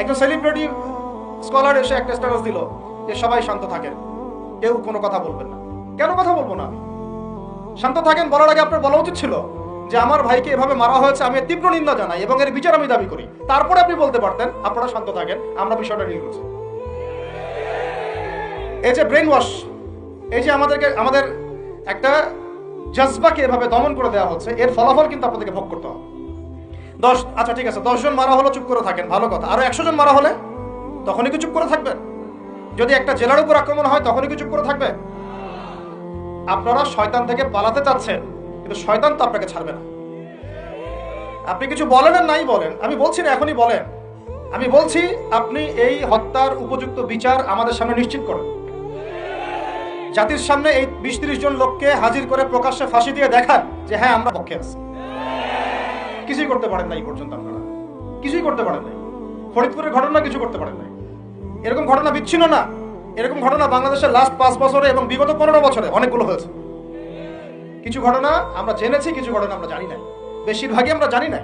একজন celebrity scholar এসে একটা স্ট্যাটাস দিল যে সবাই শান্ত থাকেন, কেউ কোনো কথা বলবেন না। কেন কথা বলবো না? শান্ত থাকেন বলার আগে আপনার বলা উচিত ছিল যে আমার ভাইকে এভাবে মারা হয়েছে, আমি এর তীব্র নিন্দা জানাই এবং এর বিচার আমি দাবি করি। তারপরে আপনি বলতে পারতেন আপনারা শান্ত থাকেন, আমরা বিষয়টা নিয়ে করছি। এই যে ব্রেন ওয়াশ, এই যে আমাদের একটা জজবাকে এভাবে দমন করে দেওয়া হচ্ছে, এর ফলাফল কিন্তু আপনাদেরকে ভোগ করতে হবে। আচ্ছা ঠিক আছে, 10 জন মারা হলো চুপ করে থাকেন, ভালো কথা। আরো 100 জন মারা হলে তখনই কি চুপ করে থাকবেন? যদি একটা জেলার উপর আক্রমণ হয় তখনই কি চুপ করে থাকবে? আপনারা শয়তান থেকে পালাতে চাচ্ছেন, কিন্তু শয়তান তো আপনাকে ছাড়বে না। আপনি কিছু বলেন আর নাই বলেন, আমি বলছি না এখনই বলেন, আমি বলছি আপনি এই হত্যার উপযুক্ত বিচার আমাদের সামনে নিশ্চিত করেন। জাতির সামনে এই 20-30 জন লোককে হাজির করে প্রকাশ্যে ফাঁসি দিয়ে দেখান যে হ্যাঁ আমরা পক্ষে আছি। কিছুই করতে পারেন না এই পর্যন্ত, আপনারা কিছুই করতে পারেন নাই। ফরিদপুরের ঘটনা কিছু করতে পারেন নাই। এরকম ঘটনা বিচ্ছিন্ন না, এরকম ঘটনা বাংলাদেশের লাস্ট 5 বছরে এবং বিগত 15 বছরে অনেকগুলো হয়েছে। কিছু ঘটনা আমরা জেনেছি, কিছু ঘটনা আমরা জানি না, বেশিরভাগই আমরা জানি না।